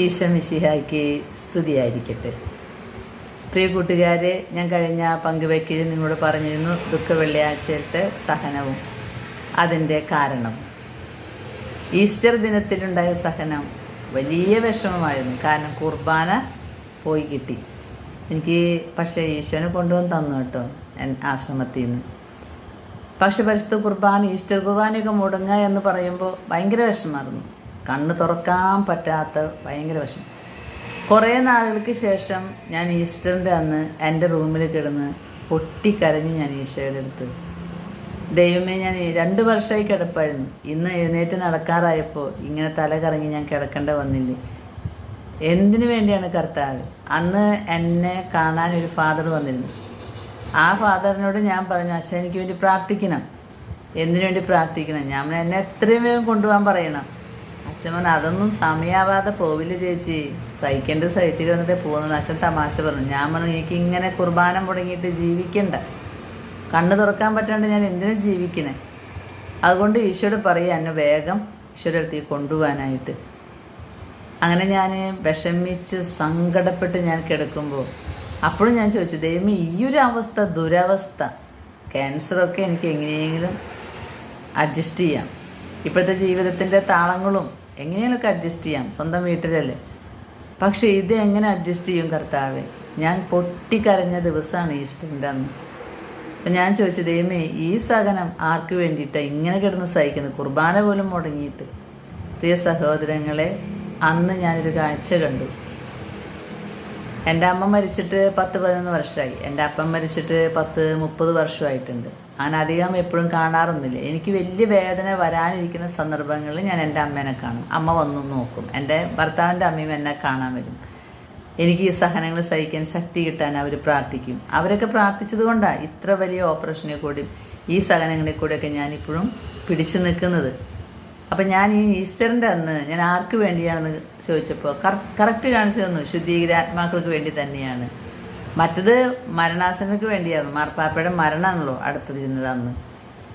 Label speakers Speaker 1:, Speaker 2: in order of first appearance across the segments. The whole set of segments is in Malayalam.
Speaker 1: ഈശോ മിശിഹായ്ക്ക് സ്തുതിയായിരിക്കട്ടെ. പ്രിയ കൂട്ടുകാരെ, ഞാൻ കഴിഞ്ഞ പങ്കുവയ്ക്കൽ നിങ്ങളോട് പറഞ്ഞിരുന്നു ദുഃഖ വെള്ളിയാഴ്ചത്തെ സഹനവും അതിൻ്റെ കാരണവും. ഈസ്റ്റർ ദിനത്തിലുണ്ടായ സഹനം വലിയ വിഷമമായിരുന്നു. കാരണം കുർബാന പോയി കിട്ടി എനിക്ക്. പക്ഷേ ഈശോനെ കൊണ്ടുവന്ന് തന്നു കേട്ടോ ആശ്രമത്തിൽ നിന്ന്. പക്ഷെ പരിശുദ്ധ കുർബാന, ഈസ്റ്റർ കുർബാനയൊക്കെ മുടങ്ങുക എന്ന് പറയുമ്പോൾ ഭയങ്കര വിഷമമായിരുന്നു. കണ്ണ് തുറക്കാൻ പറ്റാത്ത ഭയങ്കര വിഷമം. കുറേ നാളുകൾക്ക് ശേഷം ഞാൻ ഈസ്റ്ററിൻ്റെ അന്ന് എൻ്റെ റൂമിൽ കിടന്ന് പൊട്ടിക്കരഞ്ഞു. ഞാൻ ഈശോയുടെ അടുത്ത്, ദൈവമേ, ഞാൻ 2 വർഷമായി കിടപ്പായിരുന്നു. ഇന്ന് എഴുന്നേറ്റ് നടക്കാറായപ്പോൾ ഇങ്ങനെ തല കറങ്ങി ഞാൻ കിടക്കേണ്ട വന്നില്ലേ. എന്തിനു വേണ്ടിയാണ് കർത്താവ്? അന്ന് എന്നെ കാണാൻ ഒരു ഫാദർ വന്നിരുന്നു. ആ ഫാദറിനോട് ഞാൻ പറഞ്ഞു, അച്ഛൻ എനിക്ക് വേണ്ടി പ്രാർത്ഥിക്കണം. എന്തിനു വേണ്ടി പ്രാർത്ഥിക്കണം? ഞാൻ എന്നെ എത്രയും വേഗം കൊണ്ടുപോകാൻ പറയണം. അച്ഛൻ പറഞ്ഞു, അതൊന്നും സമയാവാതെ പോവില്ല ചേച്ചി, സഹിക്കേണ്ടത് സഹിച്ചു കിടന്നിട്ടേ പോകുന്നത്. അച്ഛൻ തമാശ പറഞ്ഞു. ഞാൻ പറഞ്ഞു, എനിക്ക് ഇങ്ങനെ കുർബാന മുടങ്ങിയിട്ട് ജീവിക്കണ്ട, കണ്ണ് തുറക്കാൻ പറ്റാണ്ട് ഞാൻ എന്തിനും ജീവിക്കണേ. അതുകൊണ്ട് ഈശോയോട് പറയുക എന്നെ വേഗം ഈശോയുടെ അടുത്തേക്ക് കൊണ്ടുപോകാനായിട്ട്. അങ്ങനെ ഞാൻ വിഷമിച്ച് സങ്കടപ്പെട്ട് ഞാൻ കിടക്കുമ്പോൾ അപ്പോഴും ഞാൻ ചോദിച്ചു, ദൈവമേ, ഈ ഒരു അവസ്ഥ, ദുരവസ്ഥ, ക്യാൻസറൊക്കെ എനിക്ക് എങ്ങനെയെങ്കിലും അഡ്ജസ്റ്റ് ചെയ്യാം. ഇപ്പോഴത്തെ ജീവിതത്തിൻ്റെ താളങ്ങളും എങ്ങനെയൊക്കെ അഡ്ജസ്റ്റ് ചെയ്യാം, സ്വന്തം വീട്ടിലല്ലേ. പക്ഷേ ഇത് എങ്ങനെ അഡ്ജസ്റ്റ് ചെയ്യും കർത്താവേ? ഞാൻ പൊട്ടിക്കരഞ്ഞ ദിവസമാണ് ഈസ്റ്ററിൻ്റെ അന്ന്. അപ്പം ഞാൻ ചോദിച്ചു, ദൈവമേ, ഈ സഹനം ആർക്ക് വേണ്ടിയിട്ടാണ് ഇങ്ങനെ കിടന്ന് സഹിക്കുന്നത്? കുർബാന പോലും മുടങ്ങിയിട്ട്. പ്രിയ സഹോദരങ്ങളെ, അന്ന് ഞാനൊരു കാഴ്ച കണ്ടു. എൻ്റെ അമ്മ മരിച്ചിട്ട് 10-11 വർഷമായി. എൻ്റെ അപ്പം മരിച്ചിട്ട് 10-30 വർഷമായിട്ടുണ്ട്. ഞാൻ അധികം എപ്പോഴും കാണാറൊന്നുമില്ല. എനിക്ക് വലിയ വേദന വരാനിരിക്കുന്ന സന്ദർഭങ്ങളിൽ ഞാൻ എൻ്റെ അമ്മേനെ കാണും. അമ്മ വന്നു നോക്കും. എൻ്റെ ഭർത്താവിൻ്റെ അമ്മയും എന്നെ കാണാൻ വരും. എനിക്ക് ഈ സഹനങ്ങൾ സഹിക്കാൻ ശക്തി കിട്ടാൻ അവർ പ്രാർത്ഥിക്കും. അവരൊക്കെ പ്രാർത്ഥിച്ചത് കൊണ്ടാണ് ഇത്ര വലിയ ഓപ്പറേഷനെ കൂടി ഈ സഹനങ്ങളിൽ കൂടെയൊക്കെ ഞാനിപ്പോഴും പിടിച്ചു നിൽക്കുന്നത്. അപ്പം ഞാൻ ഈ ഈസ്റ്ററിൻ്റെ അന്ന് ഞാൻ ആർക്ക് വേണ്ടിയാണെന്ന് ചോദിച്ചപ്പോൾ കറക്റ്റ് കാണിച്ചു തന്നു. ശുദ്ധീകരാത്മാക്കൾക്ക് വേണ്ടി തന്നെയാണ്. മറ്റത് മരണാസനക്ക് വേണ്ടിയായിരുന്നു. മാർപ്പാപ്പയുടെ മരണമാണല്ലോ അടുത്തിരുന്നത് അന്ന്.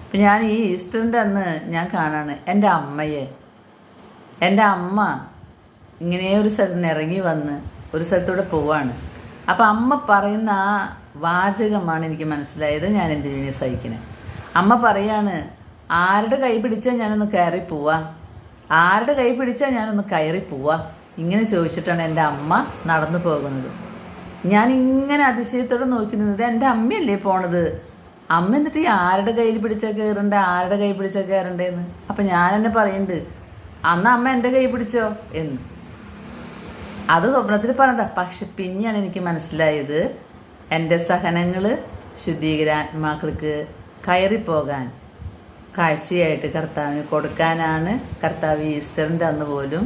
Speaker 1: അപ്പം ഞാൻ ഈ ഈസ്റ്ററിൻ്റെ അന്ന് ഞാൻ കാണാണ് എൻ്റെ അമ്മയെ. എൻ്റെ അമ്മ ഇങ്ങനെ ഒരു സ്ഥലത്ത് നിന്ന് ഇറങ്ങി വന്ന് ഒരു സ്ഥലത്തൂടെ പോവാണ്. അപ്പം അമ്മ പറയുന്ന ആ വാചകമാണ് എനിക്ക് മനസ്സിലായത് ഞാൻ എന്തിനു വേണ്ടി സഹിക്കണേ. അമ്മ പറയാണ്, ആരുടെ കൈ പിടിച്ചാൽ ഞാനൊന്ന് കയറി പോവാ, ആരുടെ കൈ പിടിച്ചാൽ ഞാനൊന്ന് കയറി പോവാ, ഇങ്ങനെ ചോദിച്ചിട്ടാണ് എൻ്റെ അമ്മ നടന്നു പോകുന്നത്. ഞാൻ ഇങ്ങനെ അതിശയത്തോടെ നോക്കി നിന്നത്, എൻ്റെ അമ്മയല്ലേ പോണത്. അമ്മ എന്നിട്ട് ഈ ആരുടെ കയ്യിൽ പിടിച്ചാൽ കയറണ്ടേ, ആരുടെ കൈ പിടിച്ചാൽ കയറണ്ടേന്ന്. അപ്പം ഞാൻ എന്നെ പറയുന്നുണ്ട്, അന്ന് അമ്മ എൻ്റെ കൈ പിടിച്ചോ എന്ന്. അത് സ്വപ്നത്തിൽ പറഞ്ഞതാ. പക്ഷെ പിന്നെയാണ് എനിക്ക് മനസ്സിലായത്, എൻ്റെ സഹനങ്ങൾ ശുദ്ധീകരാത്മാക്കൾക്ക് കയറിപ്പോകാൻ കാഴ്ചയായിട്ട് കർത്താവിന് കൊടുക്കാനാണ് കർത്താവ് ഈസ്റ്ററിൻ്റെ അന്ന് പോലും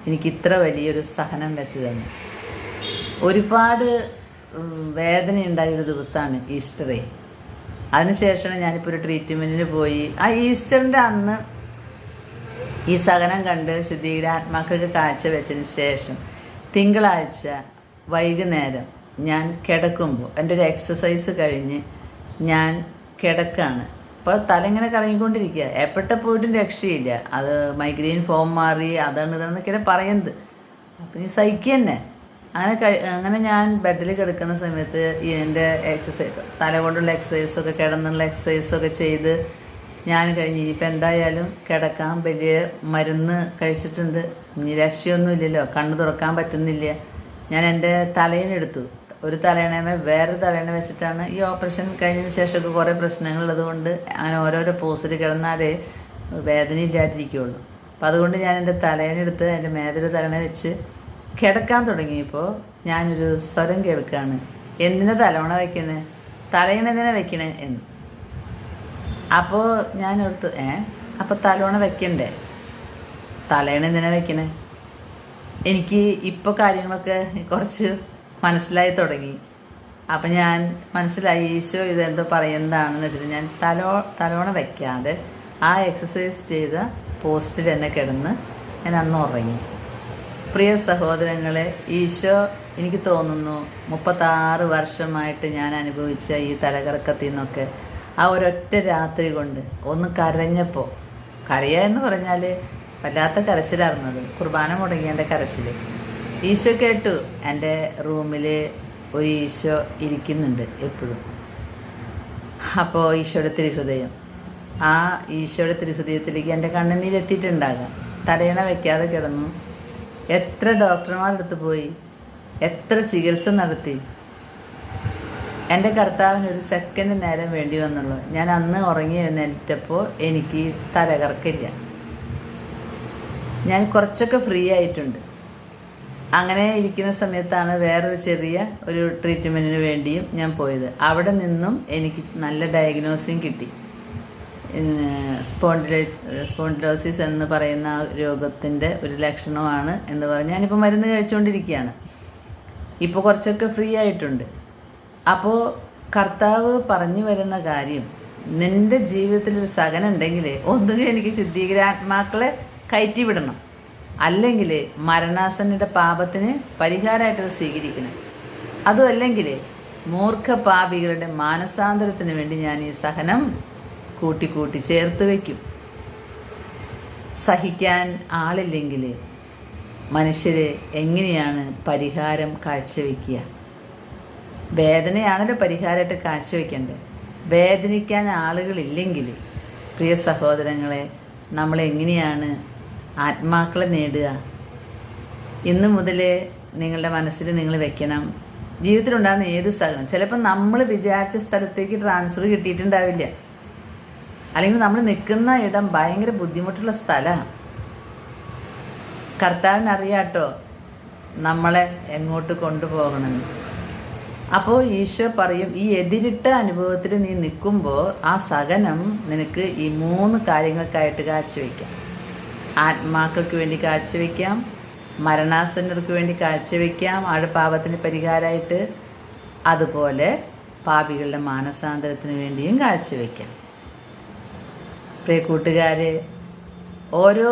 Speaker 1: എനിക്ക് ഇത്ര വലിയൊരു സഹനം വെച്ച് തന്നെ. ഒരുപാട് വേദനയുണ്ടായൊരു ദിവസമാണ് ഈസ്റ്ററേ. അതിനുശേഷമാണ് ഞാനിപ്പോൾ ഒരു ട്രീറ്റ്മെൻറ്റിന് പോയി. ആ ഈസ്റ്ററിൻ്റെ അന്ന് ഈ സഹനം കണ്ട് ശുദ്ധീകരാത്മാക്കൾക്ക് കാഴ്ച വെച്ചതിന് ശേഷം തിങ്കളാഴ്ച വൈകുന്നേരം ഞാൻ കിടക്കുമ്പോൾ എൻ്റെ ഒരു എക്സസൈസ് കഴിഞ്ഞ് ഞാൻ കിടക്കാണ്. അപ്പോൾ തല ഇങ്ങനെ കറങ്ങിക്കൊണ്ടിരിക്കുക. എപ്പോഴത്തെ പോയിട്ടും രക്ഷയില്ല. അത് മൈഗ്രെയിൻ ഫോം മാറി, അതാണ് ഇതാണെന്നൊക്കെയാണ് പറയുന്നത്. അപ്പം നീ സഹിക്കുക തന്നെ. അങ്ങനെ ഞാൻ ബെഡിൽ കിടക്കുന്ന സമയത്ത് എൻ്റെ എക്സസൈസ്, തല കൊണ്ടുള്ള എക്സസൈസൊക്കെ, കിടന്നുള്ള എക്സസൈസൊക്കെ ചെയ്ത് ഞാൻ കഴിഞ്ഞ് ഇനിയിപ്പോൾ എന്തായാലും കിടക്കാൻ വലിയ മരുന്ന് കഴിച്ചിട്ടുണ്ട്. ഇനി രക്ഷയൊന്നുമില്ലല്ലോ, കണ്ണ് തുറക്കാൻ പറ്റുന്നില്ല. ഞാൻ എൻ്റെ തലയിണെടുത്തു. ഒരു തലയണമേ വേറൊരു തലയണ വെച്ചിട്ടാണ് ഈ ഓപ്പറേഷൻ കഴിഞ്ഞതിന് ശേഷമൊക്കെ കുറേ പ്രശ്നങ്ങളുള്ളത് കൊണ്ട് അങ്ങനെ ഓരോരോ പോസിൽ കിടന്നാലേ വേദന ഇല്ലാതിരിക്കുകയുള്ളൂ. അപ്പം അതുകൊണ്ട് ഞാൻ എൻ്റെ തലയണെടുത്ത് എൻ്റെ മേതൊരു തലയണ വെച്ച് കിടക്കാൻ തുടങ്ങിയപ്പോൾ ഞാനൊരു സ്വരം കേൾക്കുകയാണ്, എന്തിനാ തലവണ വയ്ക്കുന്നത്, തലയണ എന്തിനാ വെക്കണേ എന്ന്. അപ്പോൾ ഞാൻ ഓർത്തു, അപ്പോൾ തലവണ വെക്കണ്ടേ, തലയണ എന്തിനാ വെക്കണേ. എനിക്ക് ഇപ്പോൾ കാര്യങ്ങളൊക്കെ കുറച്ച് മനസ്സിലായി തുടങ്ങി. അപ്പം ഞാൻ മനസ്സിലായി, ഈശോ ഇതെന്തോ പറയുന്നതാണെന്ന് വെച്ചിട്ട് ഞാൻ തലവണ വയ്ക്കാതെ ആ എക്സസൈസ് ചെയ്ത പോസ്റ്റിൽ തന്നെ കിടന്ന് ഞാൻ അന്ന് ഉറങ്ങി. പ്രിയ സഹോദരങ്ങളെ, ഈശോ എനിക്ക് തോന്നുന്നു 36 വർഷമായിട്ട് ഞാൻ അനുഭവിച്ച ഈ തലകറക്കത്തിൽ നിന്നൊക്കെ ആ ഒരൊറ്റ രാത്രി കൊണ്ട് ഒന്ന് കരഞ്ഞപ്പോൾ, കരയുക എന്ന് പറഞ്ഞാൽ വല്ലാത്ത കരച്ചിലായിരുന്നത്, കുർബാന മുടങ്ങിയതിൻ്റെ കരച്ചിൽ. ഈശോ കേട്ടു. എൻ്റെ റൂമിൽ ഒരു ഈശോ ഇരിക്കുന്നുണ്ട് എപ്പോഴും. അപ്പോൾ ഈശോയുടെ തിരുഹൃദയം, ആ ഈശോയുടെ തിരുഹൃദയത്തിലേക്ക് എൻ്റെ കണ്ണുനീരെത്തിയിട്ടുണ്ടാകാം. തടയണ വയ്ക്കാതെ കിടന്നു. എത്ര ഡോക്ടർമാരെടുത്ത് പോയി, എത്ര ചികിത്സ നടത്തി. എൻ്റെ കർത്താവിന് ഒരു സെക്കൻഡ് നേരം വേണ്ടി വന്നുള്ളൂ. ഞാൻ അന്ന് ഉറങ്ങി എഴുന്നേറ്റപ്പോൾ എനിക്ക് തലകറക്കില്ല. ഞാൻ കുറച്ചൊക്കെ ഫ്രീ ആയിട്ടുണ്ട്. അങ്ങനെ ഇരിക്കുന്ന സമയത്താണ് വേറൊരു ചെറിയ ഒരു ട്രീറ്റ്മെൻറ്റിന് വേണ്ടിയും ഞാൻ പോയത്. അവിടെ നിന്നും എനിക്ക് നല്ല ഡയഗ്നോസിങ് കിട്ടി. സ്പോണ്ടിലോസിസ് എന്ന് പറയുന്ന രോഗത്തിൻ്റെ ഒരു ലക്ഷണമാണ് എന്ന് പറഞ്ഞ് ഞാനിപ്പോൾ മരുന്ന് കഴിച്ചുകൊണ്ടിരിക്കുകയാണ്. ഇപ്പോൾ കുറച്ചൊക്കെ ഫ്രീ ആയിട്ടുണ്ട്. അപ്പോൾ കർത്താവ് പറഞ്ഞു വരുന്ന കാര്യം, നിൻ്റെ ജീവിതത്തിലൊരു സഹനം ഉണ്ടെങ്കിൽ ഒന്നുകിൽ എനിക്ക് ശുദ്ധീകരാത്മാക്കളെ കയറ്റി വിടണം, അല്ലെങ്കിൽ മരണാസന്നയുടെ പാപത്തിന് പരിഹാരമായിട്ടത് സ്വീകരിക്കണം. അതും അല്ലെങ്കിൽ മൂർഖ പാപികളുടെ മാനസാന്തരത്തിന് വേണ്ടി ഞാൻ ഈ സഹനം കൂട്ടി ചേർത്ത് വയ്ക്കും. സഹിക്കാൻ ആളില്ലെങ്കിൽ മനുഷ്യരെ എങ്ങനെയാണ് പരിഹാരം കാഴ്ചവെക്കുക? വേദനയാണല്ലോ പരിഹാരമായിട്ട് കാഴ്ചവെക്കേണ്ടത്. വേദനിക്കാൻ ആളുകളില്ലെങ്കിൽ പ്രിയ സഹോദരങ്ങളെ, നമ്മളെങ്ങനെയാണ് ആത്മാക്കളെ നേടുക? ഇന്നു മുതൽ നിങ്ങളുടെ മനസ്സിൽ നിങ്ങൾ വെക്കണം, ജീവിതത്തിലുണ്ടാകുന്ന ഏത് സഹനം, ചിലപ്പോൾ നമ്മൾ വിചാരിച്ച സ്ഥലത്തേക്ക് ട്രാൻസ്ഫർ കിട്ടിയിട്ടുണ്ടാവില്ല, അല്ലെങ്കിൽ നമ്മൾ നിൽക്കുന്ന ഇടം ഭയങ്കര ബുദ്ധിമുട്ടുള്ള സ്ഥലമാണ്. കർത്താവിനറിയാട്ടോ നമ്മളെ എങ്ങോട്ട് കൊണ്ടുപോകണമെന്ന്. അപ്പോൾ ഈശോ പറയും, ഈ എതിരിട്ട അനുഭവത്തിൽ നീ നിൽക്കുമ്പോൾ ആ സഹനം നിനക്ക് ഈ 3 കാര്യങ്ങൾക്കായിട്ട് കാഴ്ചവെക്കാം. ആത്മാക്കൾക്ക് വേണ്ടി കാഴ്ചവെക്കാം, മരണാസന്നർക്ക് വേണ്ടി കാഴ്ചവെക്കാം, ആടെ പാപത്തിന് പരിഹാരമായിട്ട്, അതുപോലെ പാപികളുടെ മാനസാന്തരത്തിന് വേണ്ടിയും കാഴ്ചവെക്കാം. പ്രിയ കൂട്ടുകാരെ, ഓരോ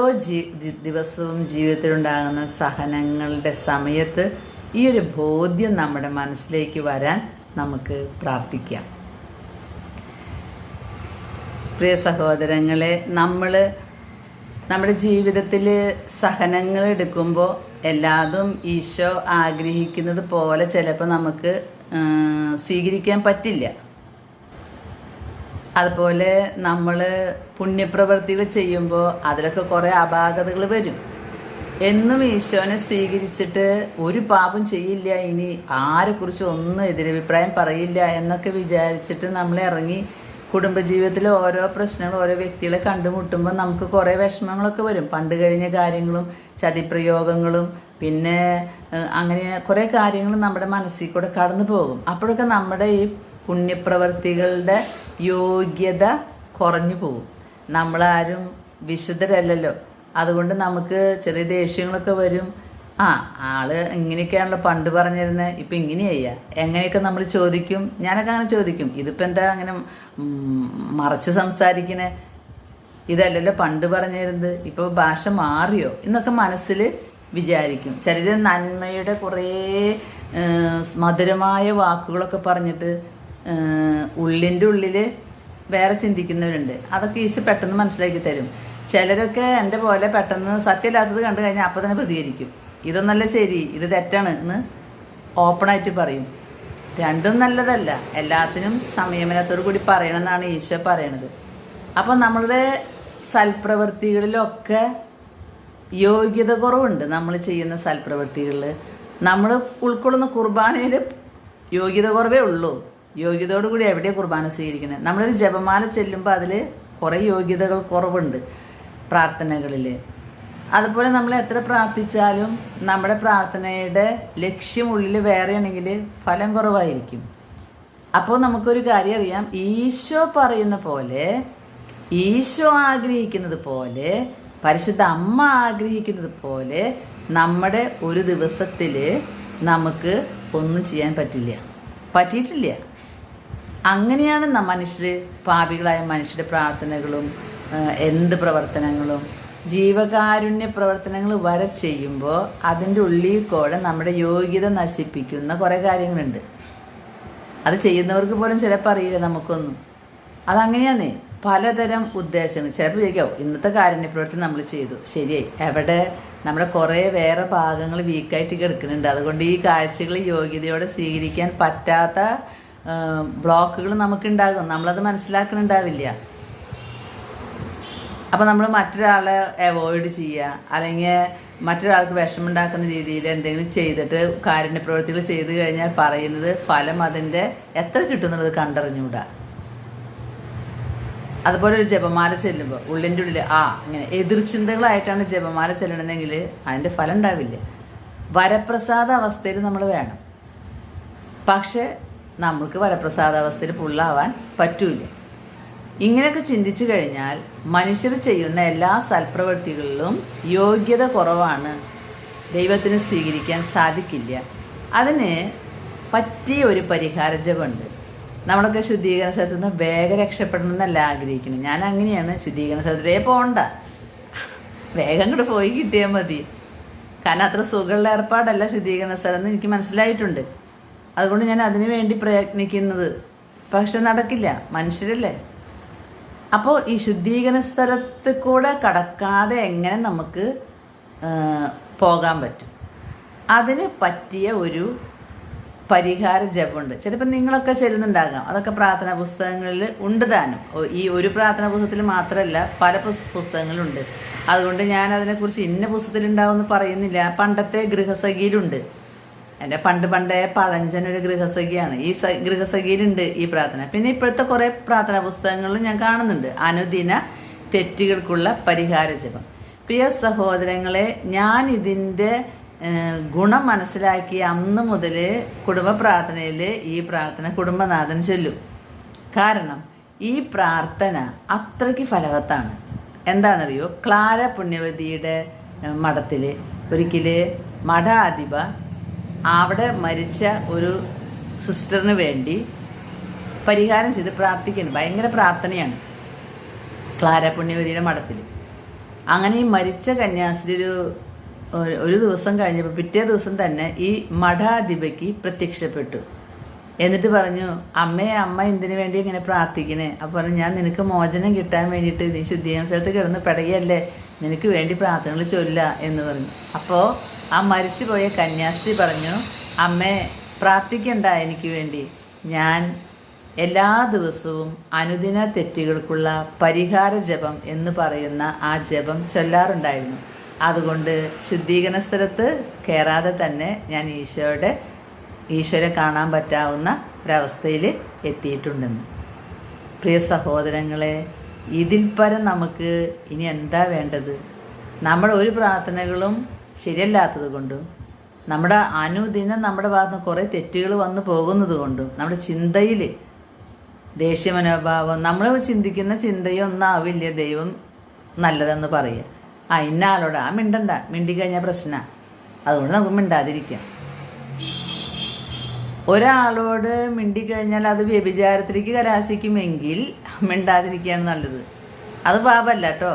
Speaker 1: ദിവസവും ജീവിതത്തിലുണ്ടാകുന്ന സഹനങ്ങളുടെ സമയത്ത് ഈ ഒരു ബോധ്യം നമ്മുടെ മനസ്സിലേക്ക് വരാൻ നമുക്ക് പ്രാർത്ഥിക്കാം. പ്രിയ സഹോദരങ്ങളെ, നമ്മുടെ ജീവിതത്തിൽ സഹനങ്ങൾ എടുക്കുമ്പോൾ എല്ലാതും ഈശോ ആഗ്രഹിക്കുന്നത് പോലെ ചിലപ്പോൾ നമുക്ക് സ്വീകരിക്കാൻ പറ്റില്ല. അതുപോലെ നമ്മൾ പുണ്യപ്രവൃത്തികൾ ചെയ്യുമ്പോൾ അതിലൊക്കെ കുറേ അപാകതകൾ വരും. എന്നും ഈശോനെ സ്വീകരിച്ചിട്ട് ഒരു പാപം ചെയ്യില്ല, ഇനി ആരെക്കുറിച്ചും ഒന്നും എതിരഭിപ്രായം പറയില്ല എന്നൊക്കെ വിചാരിച്ചിട്ട് നമ്മൾ ഇറങ്ങി കുടുംബജീവിതത്തിൽ ഓരോ പ്രശ്നങ്ങളും ഓരോ വ്യക്തികളെ കണ്ടുമുട്ടുമ്പോൾ നമുക്ക് കുറേ വിഷമങ്ങളൊക്കെ വരും. പണ്ട് കഴിഞ്ഞ കാര്യങ്ങളും ചതിപ്രയോഗങ്ങളും പിന്നെ അങ്ങനെ കുറേ കാര്യങ്ങൾ നമ്മുടെ മനസ്സിൽ കൂടെ കടന്നു പോകും. അപ്പോഴൊക്കെ നമ്മുടെ ഈ പുണ്യപ്രവർത്തികളുടെ യോഗ്യത കുറഞ്ഞു പോകും. നമ്മളാരും വിശുദ്ധരല്ലല്ലോ, അതുകൊണ്ട് നമുക്ക് ചെറിയ ദേഷ്യങ്ങളൊക്കെ വരും. ആള് ഇങ്ങനെയൊക്കെയാണല്ലോ പണ്ട് പറഞ്ഞിരുന്നത്, ഇപ്പം ഇങ്ങനെയ്യ എങ്ങനെയൊക്കെ നമ്മൾ ചോദിക്കും. ഞാനൊക്കെ അങ്ങനെ ചോദിക്കും, ഇതിപ്പോൾ എന്താ അങ്ങനെ മറച്ച് സംസാരിക്കണേ, ഇതല്ലല്ലോ പണ്ട് പറഞ്ഞിരുന്നത്, ഇപ്പോൾ ഭാഷ മാറിയോ എന്നൊക്കെ മനസ്സിൽ വിചാരിക്കും. ചിലർ നന്മയുടെ കുറേ മധുരമായ വാക്കുകളൊക്കെ പറഞ്ഞിട്ട് ഉള്ളിൻ്റെ ഉള്ളിൽ വേറെ ചിന്തിക്കുന്നവരുണ്ട്. അതൊക്കെ ഈശോ പെട്ടെന്ന് മനസ്സിലാക്കി തരും. ചിലരൊക്കെ എൻ്റെ പോലെ പെട്ടെന്ന് സത്യമില്ലാത്തത് കണ്ടു കഴിഞ്ഞാൽ അപ്പം തന്നെ പ്രതികരിക്കും, ഇതൊന്നല്ല ശരി, ഇത് തെറ്റാണ് എന്ന് ഓപ്പണായിട്ട് പറയും. രണ്ടും നല്ലതല്ല, എല്ലാത്തിനും സംയമനത്തോടു കൂടി പറയണമെന്നാണ് ഈശോ പറയണത്. അപ്പം നമ്മളുടെ സൽപ്രവൃത്തികളിലൊക്കെ യോഗ്യത കുറവുണ്ട്. നമ്മൾ ചെയ്യുന്ന സൽപ്രവൃത്തികളിൽ നമ്മൾ ഉൾക്കൊള്ളുന്ന കുർബാനയിൽ യോഗ്യത കുറവേ ഉള്ളൂ. യോഗ്യതയോടു കൂടി എവിടെയാണ് കുർബാന സ്വീകരിക്കുന്നത്? നമ്മളൊരു ജപമാല ചെല്ലുമ്പോൾ അതിൽ കുറേ യോഗ്യതകൾ കുറവുണ്ട് പ്രാർത്ഥനകളിൽ. അതുപോലെ നമ്മൾ എത്ര പ്രാർത്ഥിച്ചാലും നമ്മുടെ പ്രാർത്ഥനയുടെ ലക്ഷ്യം ഉള്ളിൽ വേറെയാണെങ്കിൽ ഫലം കുറവായിരിക്കും. അപ്പോൾ നമുക്കൊരു കാര്യം അറിയാം, ഈശോ പറയുന്ന പോലെ, ഈശോ ആഗ്രഹിക്കുന്നത് പോലെ, പരിശുദ്ധ അമ്മ ആഗ്രഹിക്കുന്നത് പോലെ നമ്മുടെ ഒരു ദിവസത്തിൽ നമുക്ക് ഒന്നും ചെയ്യാൻ പറ്റിയിട്ടില്ല. അങ്ങനെയാണ് മനുഷ്യർ, പാപികളായ മനുഷ്യരുടെ പ്രാർത്ഥനകളും എന്ത് പ്രവർത്തനങ്ങളും ജീവകാരുണ്യ പ്രവർത്തനങ്ങൾ വരെ ചെയ്യുമ്പോൾ അതിൻ്റെ ഉള്ളിൽ കൂടെ നമ്മുടെ യോഗ്യത നശിപ്പിക്കുന്ന കുറേ കാര്യങ്ങളുണ്ട്. അത് ചെയ്യുന്നവർക്ക് പോലും ചിലപ്പോൾ അറിയില്ല നമുക്കൊന്നും. അതങ്ങനെയാന്നേ. പലതരം ഉദ്ദേശങ്ങൾ. ചിലപ്പോൾ ചോദിക്കാവും ഇന്നത്തെ കാരുണ്യപ്രവൃത്തി നമ്മൾ ചെയ്തു, ശരിയായി, എവിടെ നമ്മുടെ കുറേ വേറെ ഭാഗങ്ങൾ വീക്കായിട്ട് കിടക്കുന്നുണ്ട്. അതുകൊണ്ട് ഈ കാഴ്ചകൾ യോഗ്യതയോടെ സ്വീകരിക്കാൻ പറ്റാത്ത ബ്ലോക്കുകൾ നമുക്കുണ്ടാകും. നമ്മളത് മനസ്സിലാക്കുന്നുണ്ടാവില്ല. അപ്പോൾ നമ്മൾ മറ്റൊരാളെ അവോയ്ഡ് ചെയ്യുക, അല്ലെങ്കിൽ മറ്റൊരാൾക്ക് വിഷമുണ്ടാക്കുന്ന രീതിയിൽ എന്തെങ്കിലും ചെയ്തിട്ട് കാരുണ്യപ്രവൃത്തികൾ ചെയ്തു കഴിഞ്ഞാൽ പറയുന്നത് ഫലം അതിൻ്റെ എത്ര കിട്ടുന്നുള്ളത് കണ്ടറിഞ്ഞൂടാ. അതുപോലെ ഒരു ജപമാല ചെല്ലുമ്പോൾ ഉള്ളിൻ്റെ ഉള്ളിൽ ഇങ്ങനെ എതിർചിന്തകളായിട്ടാണ് ജപമാല ചെല്ലണമെങ്കിൽ അതിൻ്റെ ഫലം ഉണ്ടാവില്ല. വരപ്രസാദ അവസ്ഥയിൽ നമ്മൾ വേണം. പക്ഷെ നമുക്ക് വരപ്രസാദ അവസ്ഥയിൽ പുള്ളാവാൻ പറ്റൂല. ഇങ്ങനെയൊക്കെ ചിന്തിച്ചു കഴിഞ്ഞാൽ മനുഷ്യർ ചെയ്യുന്ന എല്ലാ സൽപ്രവൃത്തികളിലും യോഗ്യത കുറവാണ്, ദൈവത്തിന് സ്വീകരിക്കാൻ സാധിക്കില്ല. അതിന് പറ്റിയ ഒരു പരിഹാര ജപമുണ്ട്. നമ്മളൊക്കെ ശുദ്ധീകരണ സ്ഥലത്ത് നിന്ന് വേഗം രക്ഷപ്പെടണമെന്നല്ല ആഗ്രഹിക്കുന്നത്. ഞാൻ അങ്ങനെയാണ്. ശുദ്ധീകരണ സ്ഥലത്തിലേ പോകണ്ട, വേഗം കൂടെ പോയി കിട്ടിയാൽ മതി. കാരണം അത്ര സുഖമുള്ള ഏർപ്പാടല്ല ശുദ്ധീകരണ സ്ഥലം എന്ന് എനിക്ക് മനസ്സിലായിട്ടുണ്ട്. അതുകൊണ്ട് ഞാൻ അതിനു വേണ്ടി പ്രയത്നിക്കുന്നത്. പക്ഷെ നടക്കില്ല, മനുഷ്യരല്ലേ. അപ്പോൾ ഈ ശുദ്ധീകരണ സ്ഥലത്ത് കൂടെ കടക്കാതെ എങ്ങനെ നമുക്ക് പോകാൻ പറ്റും? അതിന് പറ്റിയ ഒരു പരിഹാര ജപമുണ്ട്. ചിലപ്പോൾ നിങ്ങളൊക്കെ ചെല്ലുന്നുണ്ടാകാം. അതൊക്കെ പ്രാർത്ഥനാ പുസ്തകങ്ങളിൽ ഉണ്ട് താനും. ഈ ഒരു പ്രാർത്ഥനാ പുസ്തകത്തിൽ മാത്രമല്ല, പല പുസ്തകങ്ങളുണ്ട്. അതുകൊണ്ട് ഞാൻ അതിനെക്കുറിച്ച് ഇന്ന പുസ്തകത്തിലുണ്ടാവുമെന്ന് പറയുന്നില്ല. പണ്ടത്തെ ഗൃഹസഖിയിലുണ്ട്. എൻ്റെ പണ്ടേ പഴഞ്ചനൊരു ഗൃഹസഖിയാണ്. ഈ ഗൃഹസഖിയിലുണ്ട് ഈ പ്രാർത്ഥന. പിന്നെ ഇപ്പോഴത്തെ കുറേ പ്രാർത്ഥനാ പുസ്തകങ്ങളിലും ഞാൻ കാണുന്നുണ്ട് അനുദിന തെറ്റുകൾക്കുള്ള പരിഹാര ജപം. പ്രിയ സഹോദരങ്ങളെ, ഞാൻ ഇതിൻ്റെ ഗുണം മനസ്സിലാക്കി അന്ന് മുതൽ കുടുംബ പ്രാർത്ഥനയിൽ ഈ പ്രാർത്ഥന കുടുംബനാഥൻ ചൊല്ലും. കാരണം ഈ പ്രാർത്ഥന അത്രയ്ക്ക് ഫലവത്താണ്. എന്താണെന്നറിയോ? ക്ലാര പുണ്യവതിയുടെ മഠത്തിൽ ഒരിക്കൽ മഠാധിപ അവിടെ മരിച്ച ഒരു സിസ്റ്ററിന് വേണ്ടി പരിഹാരം ചെയ്ത് പ്രാർത്ഥിക്കുന്നു. ഭയങ്കര പ്രാർത്ഥനയാണ് ക്ലാര പുണ്യവതിയുടെ മഠത്തിൽ. അങ്ങനെ ഈ മരിച്ച കന്യാസ്ത്രീ ഒരു ദിവസം കഴിഞ്ഞപ്പോൾ പിറ്റേ ദിവസം തന്നെ ഈ മഠാധിപയ്ക്ക് പ്രത്യക്ഷപ്പെട്ടു. എന്നിട്ട് പറഞ്ഞു, അമ്മ എന്തിനു വേണ്ടി ഇങ്ങനെ പ്രാർത്ഥിക്കണേ? അപ്പോൾ പറഞ്ഞു, ഞാൻ നിനക്ക് മോചനം കിട്ടാൻ വേണ്ടിയിട്ട്, നീ ശുദ്ധീകരണ സ്ഥലത്ത് കിടന്ന് പെടയല്ലേ, നിനക്ക് വേണ്ടി പ്രാർത്ഥനകൾ ചൊല്ല എന്ന് പറഞ്ഞു. അപ്പോൾ ആ മരിച്ചുപോയ കന്യാസ്ത്രീ പറഞ്ഞു, അമ്മേ പ്രാർത്ഥിക്കണ്ട എനിക്ക് വേണ്ടി, ഞാൻ എല്ലാ ദിവസവും അനുദിന തെറ്റുകൾക്കുള്ള പരിഹാര ജപം എന്ന് പറയുന്ന ആ ജപം ചൊല്ലാറുണ്ടായിരുന്നു. അതുകൊണ്ട് ശുദ്ധീകരണ സ്ഥലത്ത് കയറാതെ തന്നെ ഞാൻ ഈശോരെ കാണാൻ പറ്റാവുന്ന ഒരവസ്ഥയിൽ എത്തിയിട്ടുണ്ടെന്ന്. പ്രിയ സഹോദരങ്ങളെ, ഇതിൽ പരം നമുക്ക് ഇനി എന്താ വേണ്ടത്? നമ്മുടെ ഒരു പ്രാർത്ഥനകളും ശരിയല്ലാത്തത് കൊണ്ടും നമ്മുടെ അനുദിനം നമ്മുടെ ഭാഗത്ത് നിന്ന് കുറേ തെറ്റുകൾ വന്നു പോകുന്നത് കൊണ്ടും നമ്മുടെ ചിന്തയിൽ ദേഷ്യമനോഭാവം, നമ്മൾ ചിന്തിക്കുന്ന ചിന്തയൊന്നും ആവില്ല ദൈവം നല്ലതെന്ന് പറയുക. ഇന്ന ആളോട് മിണ്ടണ്ട, മിണ്ടിക്കഴിഞ്ഞാൽ പ്രശ്നമാണ്, അതുകൊണ്ട് നമുക്ക് മിണ്ടാതിരിക്കാം. ഒരാളോട് മിണ്ടിക്കഴിഞ്ഞാൽ അത് വ്യഭിചാരത്തിലേക്ക് കലാശിക്കുമെങ്കിൽ മിണ്ടാതിരിക്കുകയാണ് നല്ലത്. അത് പാപമല്ല കേട്ടോ.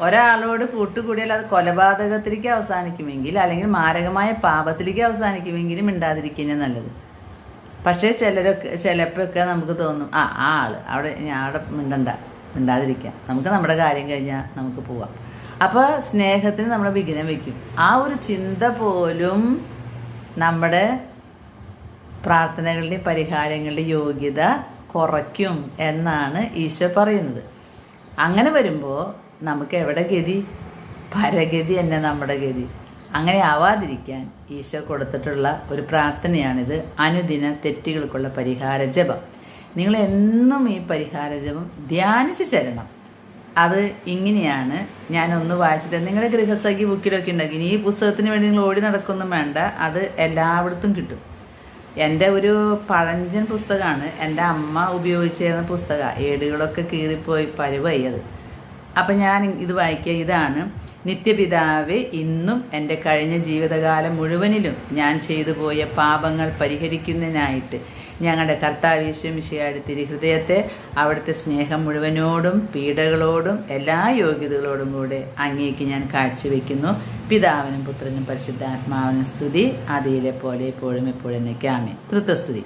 Speaker 1: ഒരാളോട് കൂട്ടുകൂടിയാൽ അത് കൊലപാതകത്തിലേക്ക് അവസാനിക്കുമെങ്കിൽ അല്ലെങ്കിൽ മാരകമായ പാപത്തിലേക്ക് അവസാനിക്കുമെങ്കിലും മിണ്ടാതിരിക്കുകയാണ് നല്ലത്. പക്ഷേ ചിലപ്പോഴൊക്കെ നമുക്ക് തോന്നും ആ ആള് അവിടെ മിണ്ടാതിരിക്കാം, നമുക്ക് നമ്മുടെ കാര്യം കഴിഞ്ഞാൽ നമുക്ക് പോവാം. അപ്പോൾ സ്നേഹത്തിന് നമ്മൾ വിഘ്നം വയ്ക്കും. ആ ഒരു ചിന്ത പോലും നമ്മുടെ പ്രാർത്ഥനകളുടെ പരിഹാരങ്ങളുടെ യോഗ്യത കുറയ്ക്കും എന്നാണ് ഈശോ പറയുന്നത്. അങ്ങനെ വരുമ്പോൾ നമുക്ക് എവിടെ ഗതി? പരഗതി തന്നെ നമ്മുടെ ഗതി. അങ്ങനെ ആവാതിരിക്കാൻ ഈശോ കൊടുത്തിട്ടുള്ള ഒരു പ്രാർത്ഥനയാണിത്, അനുദിന തെറ്റുകൾക്കുള്ള പരിഹാര ജപം. നിങ്ങൾ എന്നും ഈ പരിഹാര ജപം ധ്യാനിച്ച് ചെല്ലണം. അത് ഇങ്ങനെയാണ്. ഞാനൊന്ന് വായിച്ചിട്ട്, നിങ്ങളുടെ ഗൃഹസഖി ബുക്കിലൊക്കെ ഉണ്ടാക്കി, ഈ പുസ്തകത്തിന് വേണ്ടി നിങ്ങൾ ഓടി നടക്കൊന്നും വേണ്ട, അത് എല്ലായിടത്തും കിട്ടും. എൻ്റെ ഒരു പഴഞ്ചൻ പുസ്തകമാണ്, എൻ്റെ അമ്മ ഉപയോഗിച്ചിരുന്ന പുസ്തകമാണ്. ഏടുകളൊക്കെ കീറിപ്പോയി പരുവായി അത്. അപ്പം ഞാൻ ഇത് വായിക്കുക. ഇതാണ്: നിത്യപിതാവേ, ഇന്നും എൻ്റെ കഴിഞ്ഞ ജീവിതകാലം മുഴുവനിലും ഞാൻ ചെയ്തു പോയ പാപങ്ങൾ പരിഹരിക്കുന്നതിനായിട്ട് ഞങ്ങളുടെ കർത്താവ് മിശിഹായുടെ തിരുഹൃദയത്തെ അവിടുത്തെ സ്നേഹം മുഴുവനോടും പീഡകളോടും എല്ലാ യോഗ്യതകളോടും കൂടെ അങ്ങേക്ക് ഞാൻ കാഴ്ചവെക്കുന്നു. പിതാവിനും പുത്രനും പരിശുദ്ധാത്മാവിനും സ്തുതി, ആദിയിലെ പോലെ എപ്പോഴും എപ്പോഴും എന്നേക്കും ആമേൻ. തൃത്വസ്തുതി.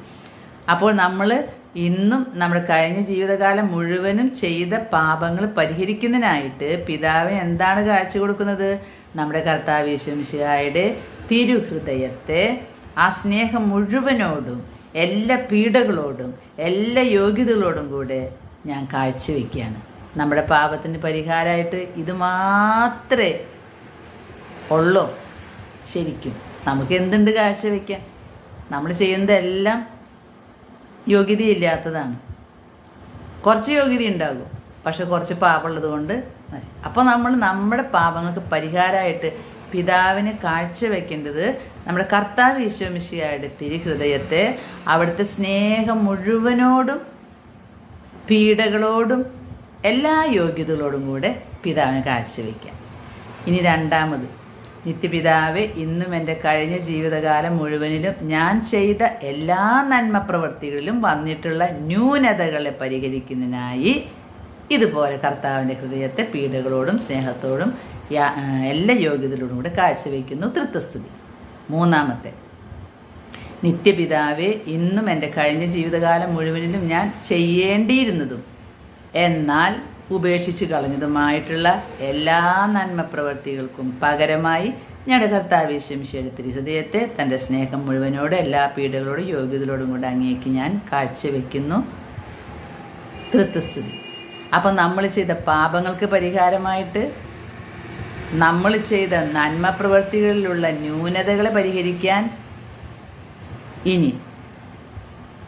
Speaker 1: അപ്പോൾ നമ്മൾ ഇന്നും നമ്മുടെ കഴിഞ്ഞ ജീവിതകാലം മുഴുവനും ചെയ്ത പാപങ്ങൾ പരിഹരിക്കുന്നതിനായിട്ട് പിതാവിന് എന്താണ് കാഴ്ച കൊടുക്കുന്നത്? നമ്മുടെ കർത്താവ് യേശു മിശിഹായുടെ തിരുഹൃദയത്തെ ആ സ്നേഹം മുഴുവനോടും എല്ലാ പീഡകളോടും എല്ലാ യോഗ്യതകളോടും കൂടെ ഞാൻ കാഴ്ചവെക്കുകയാണ്. നമ്മുടെ പാപത്തിന് പരിഹാരമായിട്ട് ഇത് മാത്രമേ ഉള്ളൂ. ശരിക്കും നമുക്ക് എന്തുണ്ട് കാഴ്ചവെക്കാൻ? നമ്മൾ ചെയ്യുന്നതെല്ലാം യോഗ്യതയില്ലാത്തതാണ്. കുറച്ച് യോഗ്യത ഉണ്ടാകും, പക്ഷെ കുറച്ച് പാപമുള്ളത് കൊണ്ട് അപ്പോൾ നമ്മൾ നമ്മുടെ പാപങ്ങൾക്ക് പരിഹാരമായിട്ട് പിതാവിന് കാഴ്ചവെക്കേണ്ടത് നമ്മുടെ കർത്താവ് യേശു മിശിഹായുടെ തിരുഹൃദയത്തെ അവിടുത്തെ സ്നേഹം മുഴുവനോടും പീഡകളോടും എല്ലാ യോഗ്യതകളോടും കൂടെ പിതാവിന് കാഴ്ചവെക്കാം. ഇനി രണ്ടാമത്, നിത്യപിതാവേ, ഇന്നും എൻ്റെ കഴിഞ്ഞ ജീവിതകാലം മുഴുവനിലും ഞാൻ ചെയ്ത എല്ലാ നന്മ പ്രവൃത്തികളിലും വന്നിട്ടുള്ള ന്യൂനതകളെ പരിഹരിക്കുന്നതിനായി ഇതുപോലെ കർത്താവിൻ്റെ ഹൃദയത്തെ പീഡകളോടും സ്നേഹത്തോടും എല്ലാ യോഗ്യതകളോടും കൂടെ കാഴ്ചവെക്കുന്നു തൃത്വസ്തുതി. മൂന്നാമത്തെ, നിത്യപിതാവേ, ഇന്നും എൻ്റെ കഴിഞ്ഞ ജീവിതകാലം മുഴുവനിലും ഞാൻ ചെയ്യേണ്ടിയിരുന്നതും എന്നാൽ ഉപേക്ഷിച്ച് കളഞ്ഞതുമായിട്ടുള്ള എല്ലാ നന്മ പ്രവൃത്തികൾക്കും പകരമായി ഞങ്ങളുടെ കർത്താവ് യേശു മിശിഹായുടെ തിരുഹൃദയത്തെ തൻ്റെ സ്നേഹം മുഴുവനോട് എല്ലാ പീഡകളോടും യോഗ്യതകളോടും കൂടെ അങ്ങേക്ക് ഞാൻ കാഴ്ചവെക്കുന്നു തൃത്വസ്തുതി. അപ്പം നമ്മൾ ചെയ്ത പാപങ്ങൾക്ക് പരിഹാരമായിട്ട് നമ്മൾ ചെയ്ത നന്മ പ്രവൃത്തികളിലുള്ള ന്യൂനതകളെ പരിഹരിക്കാൻ ഇനി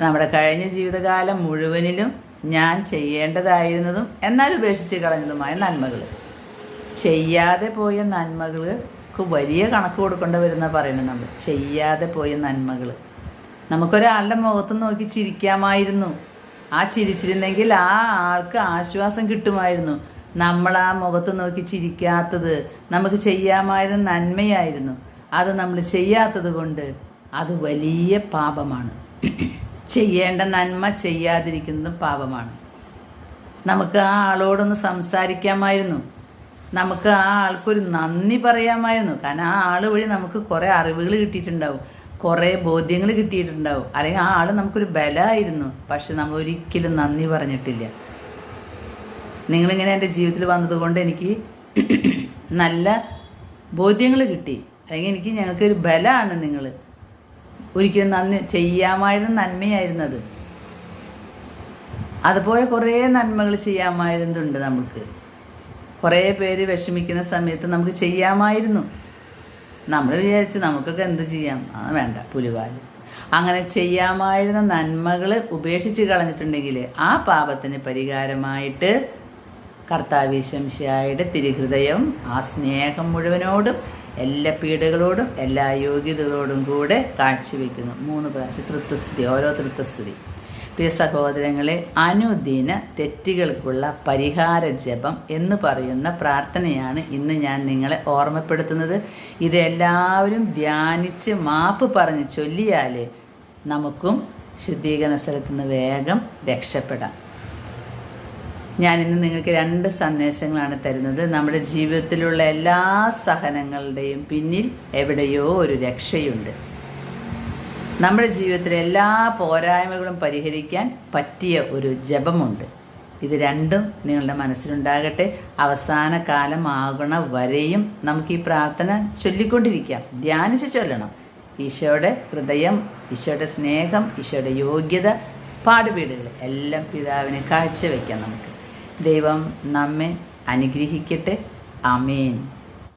Speaker 1: നമ്മുടെ കഴിഞ്ഞ ജീവിതകാലം മുഴുവനിലും ഞാൻ ചെയ്യേണ്ടതായിരുന്നതും എന്നാൽ ഉപേക്ഷിച്ച് കളഞ്ഞതുമായ നന്മകൾ, ചെയ്യാതെ പോയ നന്മകൾക്ക് വലിയ കണക്ക് കൊടുക്കേണ്ടി വരുന്ന പറയുന്നത്. നമ്മൾ ചെയ്യാതെ പോയ നന്മകൾ, നമുക്കൊരാളുടെ മുഖത്ത് നോക്കി ചിരിക്കാമായിരുന്നു. ആ ചിരിച്ചിരുന്നെങ്കിൽ ആ ആൾക്ക് ആശ്വാസം കിട്ടുമായിരുന്നു. നമ്മൾ ആ മുഖത്ത് നോക്കി ചിരിക്കാത്തത് നമുക്ക് ചെയ്യാമായിരുന്ന നന്മയായിരുന്നു. അത് നമ്മൾ ചെയ്യാത്തത് കൊണ്ട് അത് വലിയ പാപമാണ്. ചെയ്യേണ്ട നന്മ ചെയ്യാതിരിക്കുന്നതും പാപമാണ്. നമുക്ക് ആ ആളോടൊന്ന് സംസാരിക്കാമായിരുന്നു. നമുക്ക് ആ ആൾക്കൊരു നന്ദി പറയാമായിരുന്നു. കാരണം ആ ആൾ വഴി നമുക്ക് കുറേ അറിവുകൾ കിട്ടിയിട്ടുണ്ടാവും, കുറേ ബോധ്യങ്ങൾ കിട്ടിയിട്ടുണ്ടാവും. അല്ലെങ്കിൽ ആ ആൾ നമുക്കൊരു ബലമായിരുന്നു. പക്ഷെ നമ്മൾ ഒരിക്കലും നന്ദി പറഞ്ഞിട്ടില്ല. നിങ്ങളിങ്ങനെ എൻ്റെ ജീവിതത്തിൽ വന്നതുകൊണ്ട് എനിക്ക് നല്ല ബോധ്യങ്ങൾ കിട്ടി, അല്ലെങ്കിൽ ഞങ്ങൾക്കൊരു ബലമാണ് നിങ്ങൾ. ഒരിക്കലും നന്ദി ചെയ്യാമായിരുന്ന നന്മയായിരുന്നത്. അതുപോലെ കുറേ നന്മകൾ ചെയ്യാമായിരുന്നുണ്ട്. നമുക്ക് കുറേ പേര് വിഷമിക്കുന്ന സമയത്ത് നമുക്ക് ചെയ്യാമായിരുന്നു. നമ്മൾ വിചാരിച്ച് നമുക്കൊക്കെ എന്ത് ചെയ്യാം, വേണ്ട പുലിവാല്. അങ്ങനെ ചെയ്യാമായിരുന്ന നന്മകൾ ഉപേക്ഷിച്ച് കളഞ്ഞിട്ടുണ്ടെങ്കിൽ ആ പാപത്തിന് പരിഹാരമായിട്ട് കർത്താവ് യേശു മിശിഹായുടെ തിരുഹൃദയം ആ സ്നേഹം മുഴുവനോടും എല്ലാ പീഡകളോടും എല്ലാ യോഗ്യതകളോടും കൂടെ കാഴ്ചവെക്കുന്നു. 3 പ്രാവശ്യം തൃത്വസ്തുതി, ഓരോ തൃത്വസ്തുതി. പ്രിയ സഹോദരങ്ങളെ, അനുദിന തെറ്റുകൾക്കുള്ള പരിഹാര ജപം എന്ന് പറയുന്ന പ്രാർത്ഥനയാണ് ഇന്ന് ഞാൻ നിങ്ങളെ ഓർമ്മപ്പെടുത്തുന്നത്. ഇതെല്ലാവരും ധ്യാനിച്ച് മാപ്പ് പറഞ്ഞ് ചൊല്ലിയാൽ നമുക്കും ശുദ്ധീകരണ സ്ഥലത്ത് നിന്ന് വേഗം രക്ഷപ്പെടാം. ഞാനിന്ന് നിങ്ങൾക്ക് 2 സന്ദേശങ്ങളാണ് തരുന്നത്. നമ്മുടെ ജീവിതത്തിലുള്ള എല്ലാ സഹനങ്ങളുടെയും പിന്നിൽ എവിടെയോ ഒരു രക്ഷയുണ്ട്. നമ്മുടെ ജീവിതത്തിലെ എല്ലാ പോരായ്മകളും പരിഹരിക്കാൻ പറ്റിയ ഒരു ജപമുണ്ട്. ഇത് രണ്ടും നിങ്ങളുടെ മനസ്സിലുണ്ടാകട്ടെ. അവസാന കാലമാകണ വരെയും നമുക്ക് ഈ പ്രാർത്ഥന ചൊല്ലിക്കൊണ്ടിരിക്കാം, ധ്യാനിച്ച് ചൊല്ലണം. ഈശോയുടെ ഹൃദയം, ഈശോയുടെ സ്നേഹം, ഈശോയുടെ യോഗ്യത, പാടുപീടുകൾ എല്ലാം പിതാവിനെ കാഴ്ചവെക്കാം നമുക്ക്. ദൈവം നമ്മെ അനുഗ്രഹിക്കട്ടെ. ആമേൻ.